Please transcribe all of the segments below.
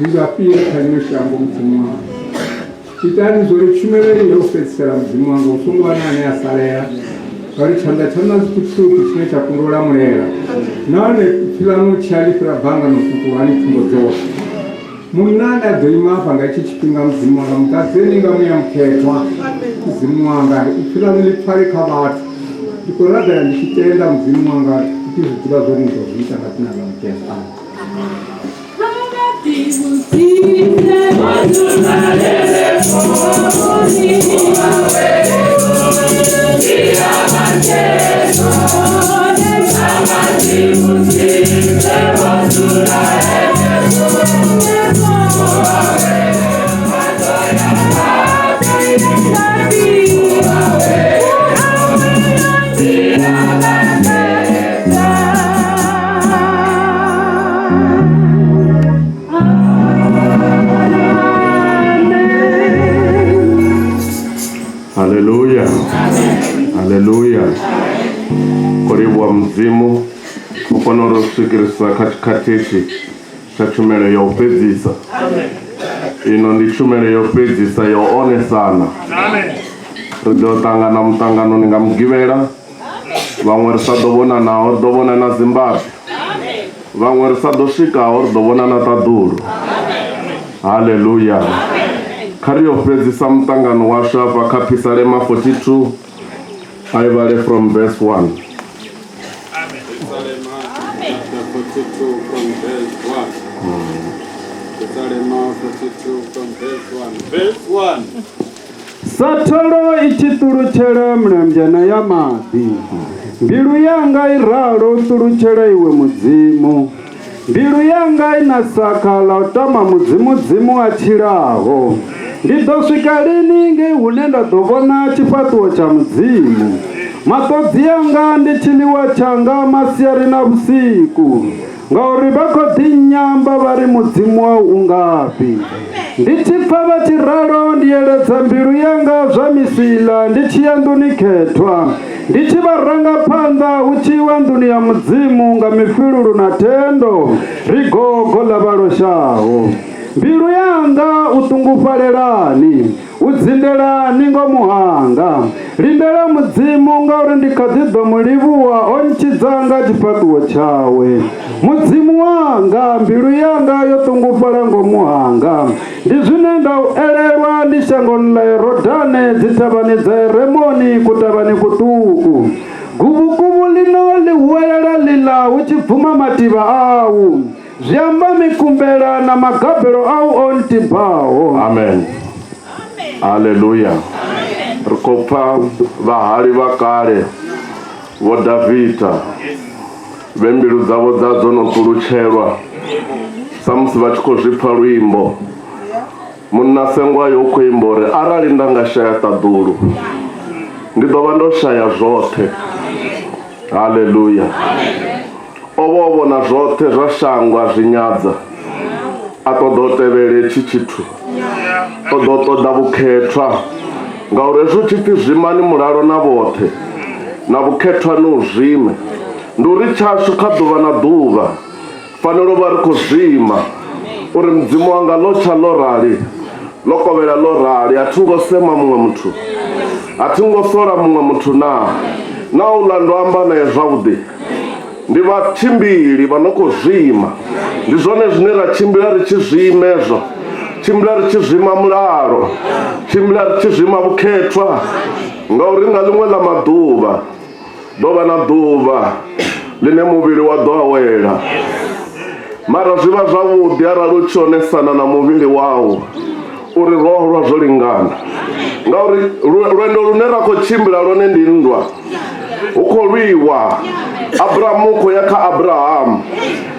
ndingafire kane shango mdzimu wangu itani zori chumereri yofetsera mdzimu wangu usungwana ne asaleya vari chanda chana kutsuru kuchine chakundora murera nane filano chali kurabanga nokukuwani tumbo dzose munana dzoimafa ngachichipinga mdzimu wanga mukadzeninga muyamuketwa mdzimu wanga ifilano lipfarika vatu ndikoragara ndichitenda mdzimu wanga kuti zvidziva zvorinzozviita ngatinanga muketwa Haleluya. Haleluya. Kuribwa mzimu ukonoro sikirisa katikati cha chumelo ya upedzisa. Ino ndi chumelo ya upedzisa yoone sana. Ridotanga na mtangano ningamgivera. Vamwe risadovona na ordovona na Zimbabwe. Vamwe risadoshika ordovona na Taduru. Haleluya. Kari upedzisa mtangano wa shapa Kapisalema 42 aivale from verse 1. Amen. 42 from verse 1. 42 from verse 1. Satolo ichituruchera mnamjana ya madi. Mbilu yanga iralo turuchera iwe mudzimu. Mbilu yanga inasakala utama mudzimu achiraho. Ndidosvika lini ngeihunenda dovona chifatuo cha mudzimu. Matodzi yanga ndichiliwa changa masiyari na usiku. Ngauri vakodinyamba vari mudzimu wa ungapi. Ndichipfa vachiralo ndiyeredza mbilu yanga zvamisila ndichiyanduniketwa. Ndichivaranga panda uchiwa nduni ya mudzimu nga mifilulu na tendo rigogo lavaloshaho. Mbilu yanga utungufalelani udzindelani ngomuhanga lindela mudzimu ngauri ndikadzidwa mulivuwa onchidzanga chipatuo chawe. Mudzimu wanga mbilu yanga yotungufala ngomuhanga ndizvinenda uelelwa ndishangoni la Yorodane dzitavani dza Remoni kutavani kutuku. Guvuguvu lino lihuwelela lila uchibvuma mativa awu zviamba mikumbela na magabelo au ontibao. Amen. Haleluya. Rikopa vahari vakale vo Davhidha vembilu dzavo dzadzo samusi vachikozvipa rwimbo munasengwa yokuimbore arali ndangashaya Taduru ndidova ndoshaya zvote. Haleluya. Ovovona zvote zvashangwa zvinyadza atodotevele chichitu todotoda vuketwa ngauri ezvo chipfi zvimani mulalo na vote na vuketwa nuzvime nduri chashu kaduva na duva fanelo vari kuzvima uri mudzimu wanga locha lorali lokovela lorali atingosema mumwe muthu atingosora mumwe muthu na ulando amba naye zvavudi ndi vachimbiri vanokozvima ndi zvone zvine rachimbira richizvima ezvo chimbira richizvima mularo chimbira richizvima vuketwa ngauri nga limwe la maduva dova na duva line muvili wa dowela mara zviva zvavudi arali uchionesana na muvili wawo uri roho rwazvo lingana ngauri lwendo lune rakochimbira lone ndi ndwa ukolwiwa Abrahamu uko yaka Abrahamu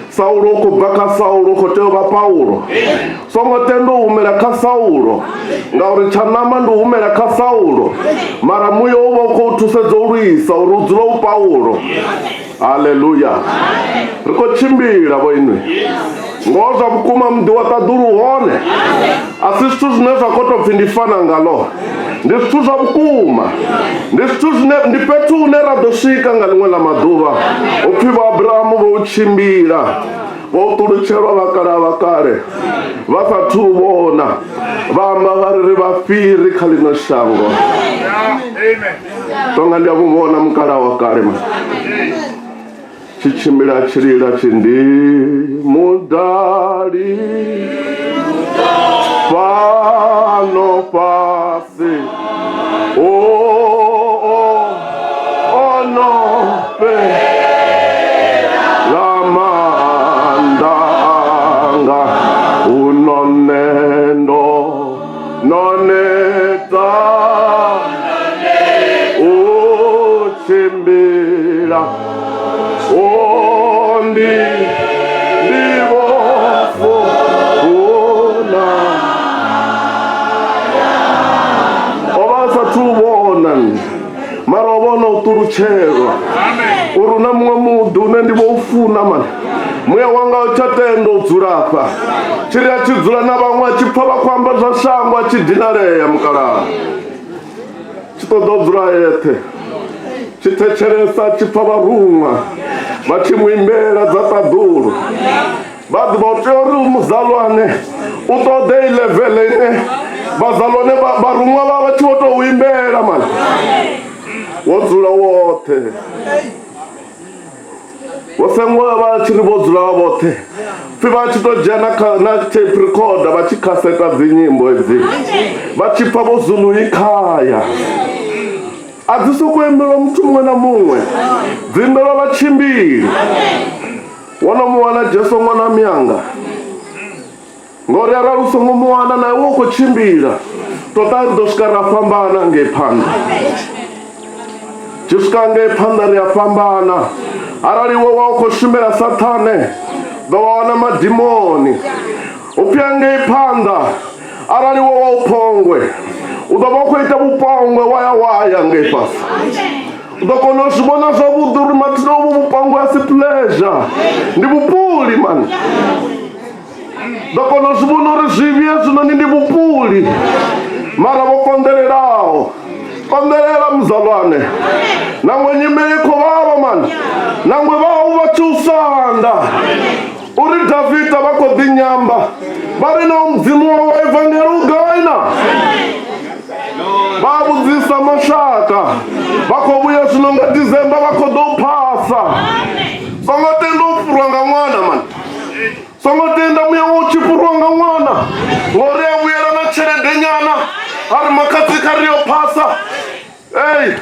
Saulo uko baka Saulo uko teoba Paulo songo tendo umela ka Saulo ngauri chanama ndo umela ka Saulo mara muyo uba uko utusedzo ulwisa urudzulo Paulo. Haleluya. Riko chimbira boinwe ngoza bukuma mdi wa Taduru hone asistu zineza koto pfindifana ngalo ndistu za bukuma ndistu ndipetu unera doshika ngalimwe la maduva uphiva Abrahamu bo uchimbira wo tulutshelwa vakale vasathu vona vamba variri vafiri kha lino shango. Tonga ndi avuvona mukala wa kale ma chichimila chilila chindi mudali pano pasi ono pe lamandanga unonendo noneta uchimbila ondi ndivofuna ovasatuvona marovona utulutshelwa uruna mumwe mudu une ndivofuna mani muya wanga uchatenda udzulapa chiri achidzula na vamwe achipfa vakwamba zva shango achidhinaleya mukalala chitoda udzula yete chitecheresa chipfa varumwa vachimuimbela dzatadhuru vadi vautiori muzalwane utode ilevhele ine vazalwane varumwa vava chivotouimbela mani wodzula wote vosengoya vachiri vodzula vavote fi vachitojana na tape recorder vachikaseta dzinyimbo idzi vachipfa vozulu ikhaya adzisikuimbelwa muthu mumwe na mumwe dzimbelwa vachimbili wanomuwana Jesu mwana myanga ngori aralusongo muwana naye wokochimbila totaridoshika rafambana ngephanda jisika ngephanda riafambana araliwo wakoshimela satane dowawana madimoni upya ngephanda araliwo waupongwe udobokuita vupongwe waya ngepasi udokona zvibona zvavudhuri matinovo vupongwe asi pleasure ndi vupuli mani dokona zvibona uri zvivie zvinoni ndi vupuli mara vokondererawo konderera muzalwane nangwe nyimeiko vava mani nangwe vavo vachiusanda uri Davhida vakodinyamba vari na mudzimu wavo evhangeri ugaina vavudzisa mashaka vakovuya zvinonga December vakodopasa songotenda upfurwa nga mwana mani songotenda muya uchipfurwa nga mwana ngori yavuyela na tshelede nyana ari makatsi kariyopasa ei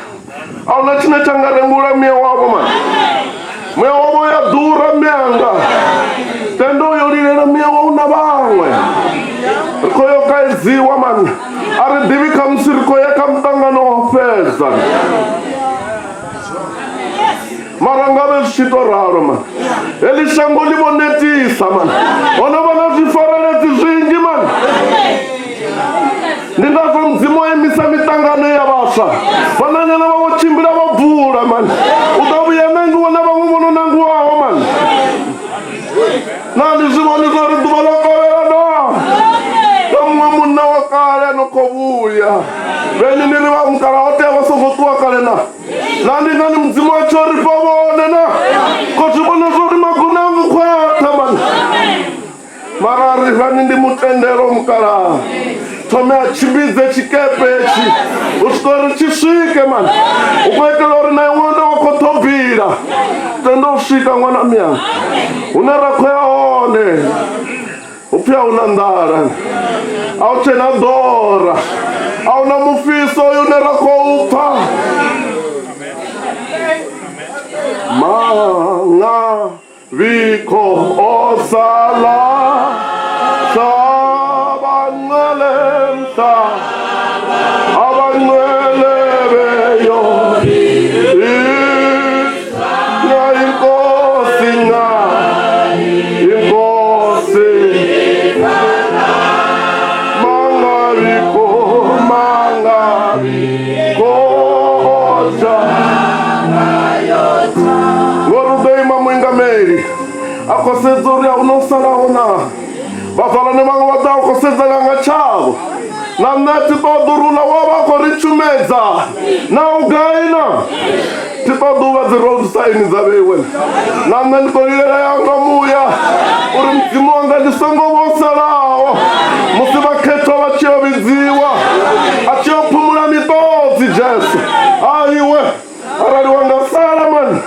auna chine changarembula muya wavo mani muya wavo yadhura myanga tendo yolilela muya wauna vamwe rikoyo kaidziwa mani ari divi kamusiriko yakamutangano wafeza marangave zvichitoraro mani elishango livonetisa mani onovana zvifareleti zvinji mani ndingazo mudzimu waimisa mitangano yavasva vananyana vavochimbira vabvura mani udavuya nanguwa na vamwe vono nanguwavo mani nandi zvivoniso riduva lakoverana nomumwe munna wakale anokovuya venyu niri vamukara oteva sogotuwa kale na nandi ngani mudzimu wacho ripavone na kozvivoneso ri magona angu kwata mani marari vani ndi mutendero mukara tome achimbidze chikepechi uswikori chisvike mani ukuitela uri naye mwana wakotobhira tendosvika mwana myanga une rako yaone upya una ndara auchena dora auna mufiso une rako upa manga viko osala sabangalemta abanwelebeyo akosedzoria unosalaona vafalane vangu vata ukosedzakanga chavo namnati todurula wavakorichumedza na ugaina Tipaduva the road sign za vewe. Namna kolilera yanga muya. Uri mzimu wanga disongo wosalao. Musiba keto wachio viziwa. Achio pumula mitozi Jesu. Aiwe. Arali wanga sala man.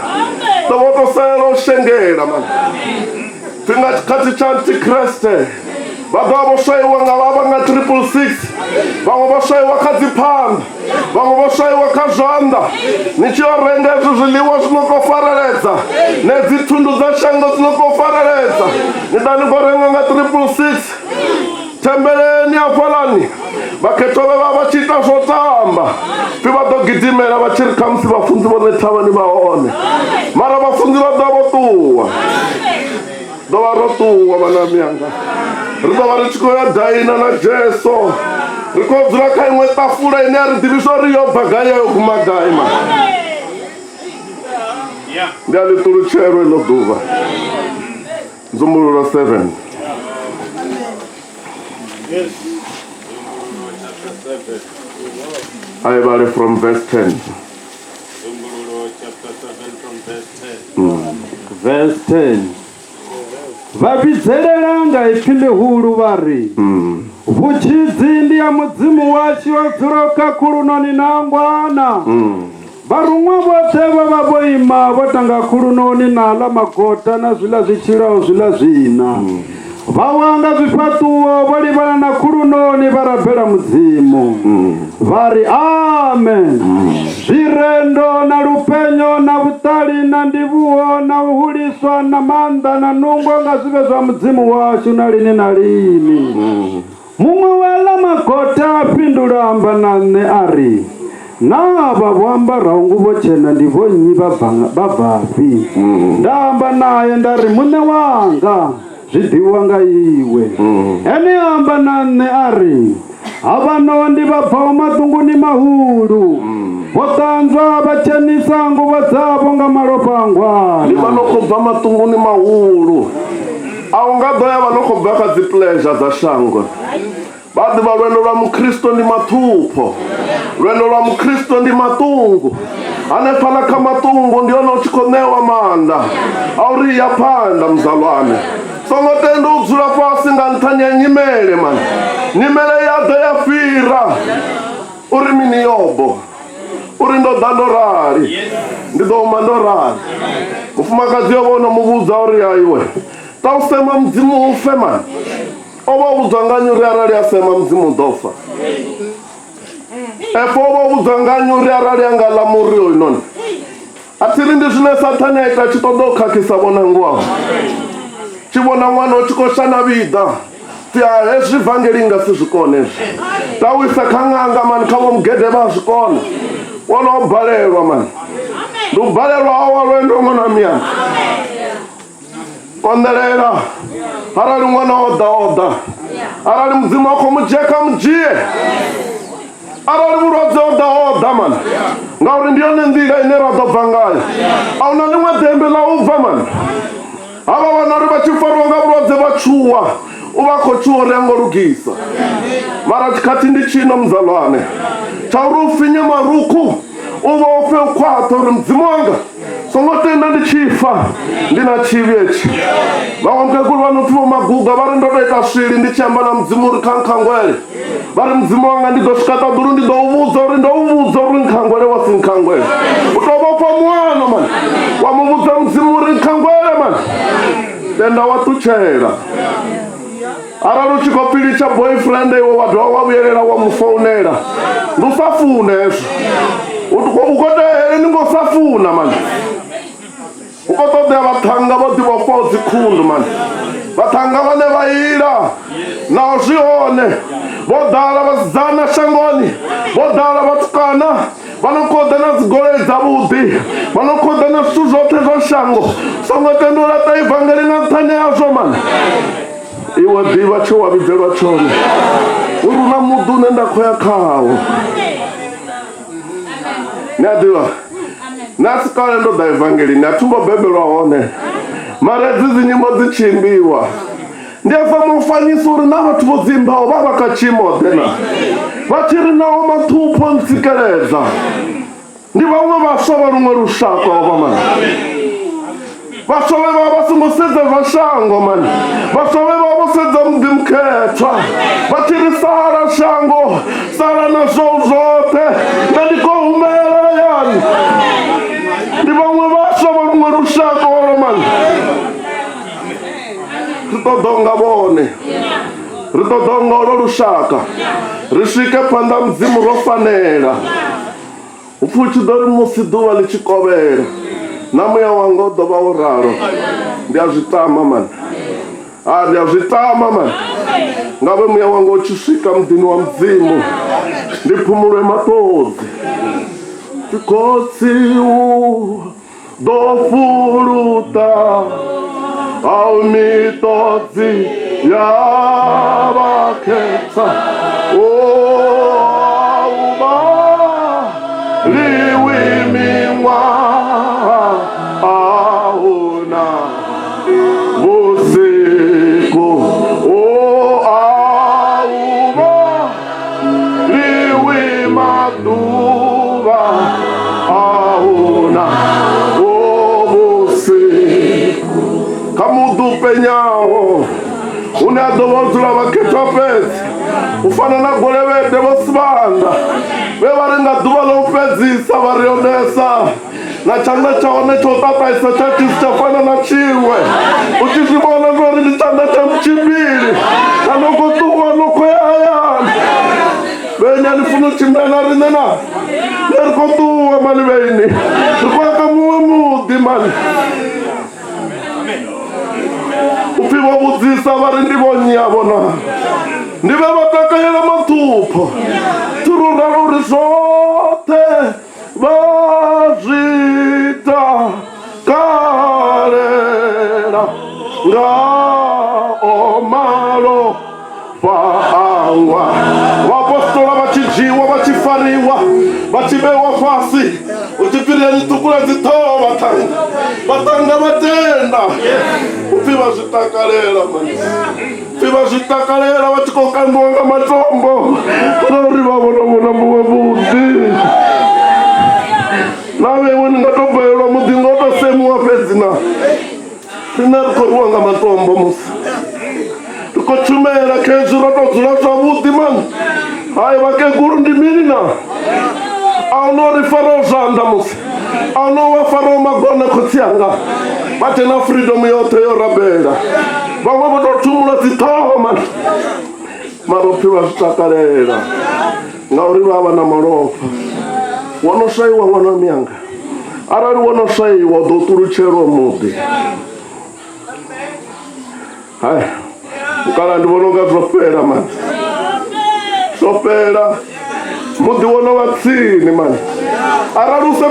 Tawoto sala shengera man. Finga kati chanti kreste. Bagabo shai wanga wabanga 666. Bango bashai wakazipanda. Bango bashai wakajanda. Nichio rengezu ziliwa zinokofareleza. Nezitundu za shango zinokofareleza. Nidani gorenga nga 666. Tembeleni afalani. Baketobe babachita sotamba. Piba dogidimela bachirika msi bafunzi bonetaba ni baone. Mara bafunzi badabotuwa. Dowarotuwa banamyanga. Rida barichikoya daina na Jesu. Rikozura kaimwe tafula ineri divisori yo bagaya yo kumagaima. Ndiali turucherwe no duva. Zumurura 7. Yes. I read from verse 10. Chapter 7 from verse 10. Verse 10. Vabidzelelanga iphinde hulu vari. Vuchidzi ndiya mudzimu wacho wazuroka kulunoni nangwana. Varumwa vose vavaboima votanga kulunoni nala magota na zvila zvichirawo zvila zvina. Vawanga zvifatuwo volivana na kulunoni varabhela mudzimu. Vari amen. Zvirendo na lupenyo na vutali na ndivuo na uhuliswa na manda na nungo nga zive za mudzimu wacho na lini na lini. Mumwe wela magota apindulamba nane ari. Nava vwambara nguvo chena ndivo nyi bavafi. Ndamba naye ndari mune wanga. Zvidiwa nga iwe. Ene amba nane ari. Avanondi vabva matunguni mahulu. Votanzwa vachenisa nguvo dzavo nga malopa angwana. Ni vanokobva matunguni mahulu. Aungadoya vanokobva kadzipleasure za shango. Badi va lwendo lwa mukristo ndi mathupo. Lwendo lwa mukristo ndi matungu. Anefana ka matungu ndiona uchikonewa manda. Auri yapanda mzalwane. Songotendo udzula pasi nga nthanya nyimele man. Nyimele yade yafira. Uri mini yobo. Uri ndo dandorari. Ndido mandorari. Mufumakazi yobona mubuza uri aiwe. Tausema mzimu ufe man. Oba uzanganyu arali asema mzimu dofa. Efo oba uzanganyu arali angala muri oinoni. Atirindi zine satani aita chitodoka kisabona ngwa. Chibona mwana ochikoshana vida. Tia ezi vangelinga sizikone. Tawisa kanganga man kabo mgede bazikone. Wana obalelwa man. Ndubalelwa awa lwendo ngona miya. Kondelera. Arali mwana oda. Arali mzimu wako mjeka mjie. Arali urodze oda man. Ngauri ndione ndila inera dobangai. Auna nimwe dembe la uva man. Aba vanari vachifarwa nga urodze vachuwa. Uvako chuo rengo rugisa. Mara chikati ndi chino mzalwane. Chaurufinye maruku. Uva ofe ukwato uri mzimu wanga. Songotenda ndi chifa. Ndina chivyechi. Vawamkekulu vanutuvo maguga. Vari ndodoita swili ndi chamba na mzimu uri kankangwele. Vari mzimu wanga ndidoshikata duru ndidouvuza uri nkangwele wasi nkangwele. Utobofa mwana man. Wamuvuza mzimu uri nkangwele man. Tenda watuchela. Aralo chikopili cha boyfriend iwo wadu wawuyerera wamufonera. Ndusafune eso. Ukote ningo safuna man. Ukotote abatanga boti bofozi kundu man. Batanga bane baira. Na oshione. Bodala bazana shangoni. Bodala batukana. Vanokoda na zigole zabuti. Vanokoda na suzote za shango. Songotendula ta evangeli na tanya yazo man. Iwa diva chowa bidelwa choni. Uruna mudu nenda kwaya kawo. Nyadiwa. Nasikale ndo da evangeli. Natumbo bebelwa one. Marezizi nyimo zichimbiwa. Ndiyafa mufanyisuri na watu vozimbao baba kachimo tena. Vachiri nao matupo nsikeleza. ndi vhaṅwe vhaswa vha luṅwe lushaka ovha mani. Vhaswa vhe vha vha songo sedza zwa shango mani. Vhaswa vhe vha vho sedza muḓi mukhethwa vha tshi ri sala shango, sala na zwou zwoṱhe nṋe ndi khou humela hayani. Ndi vhaṅwe vhaswa vha luṅwe lushaka olo mani. Ri ṱoḓa nga vhone, ri ṱoḓa nga olo lushaka, ri swike phanḓa mudzimu ro fanela. Upfi u tshi ḓo ri musi ḓuvha ḽi tshi kovhela na muya wanga u ḓo vha wo ralo. Ndi a zwi tama mani, ndi a zwi tama mani. Nga vhe muya wanga u tshi swika muḓini wa mudzimu ndi phumulwe matodzi. Khotsi u ḓo fuluta a mitodzi ya vhakhetha uvha liwi miṅwaha ahuna vhusiku auva liwi maḓuvha ahuna vhusiku. Kha muḓu penyaho une a ḓo vha u dzula vhakhethwa fhedzi u fana na Golevhede vho Sibanda vhe vha ri nga ḓuvha ḽa u fhedzisa vha ri onesa na tshanḓa tsha hone tsha u ṱaṱaisa tsha tshisi tsha fana na tshiṅwe. U tshi zwi vhona zwa uri ndi tshanḓa tsha mutshimbilili kana u khou ṱuwa no khou ya hayani. Vheni a ni funa u tshimbila na riṋe na ne ri khou ṱuwa mani vheni, ri khou ya kha muṅwe muḓi mani. Upfi vho vhudzisa vha ri ndi vho nnyi avho na ndi vhe vha takalela maṱhupho tururalo uri zwoṱhe vha zwi takalela nga o malofha anga. Vhapostola vha tshi dzhiwa vha tshi fariwa vha tshi vhewa fhasi u tshi pfhi ni ṱhukhula dzi ṱhoho vhaṱanga vha tenda. Upfi vha zwi takalela mani, upfi vha zwi takalela vha tshi khou kandiwa nga matombo ngauri vha vhona muṅwe vhuḓi. Na vhewe ni nga to bvelelwa muḓi nga u to semuwa fhedzi na rine ri khou rwiwa nga matombo musi ri khou tshumela khezwi ro to dzula zwavhuḓi mani. Hayi vhakegulu ndi mini na a u no ri faraho zwanḓa musi a u no vha faraho magona khotsi anga vha tshe na freedom yoṱhe yo rabela. Vhaṅwe vho tou thumula dzi ṱhoho mani mara upfi vha zwi takalela ngauri vha vha na malofha. Wo no swaiwa ṅwana wa miyanga, arali wo no swaiwa u ḓo ṱulutshelwa muḓi. Hai mukala ndi vhona unga zwo fhela mani, zwo fhela muḓi wo no vha tsini mani. Arali u sa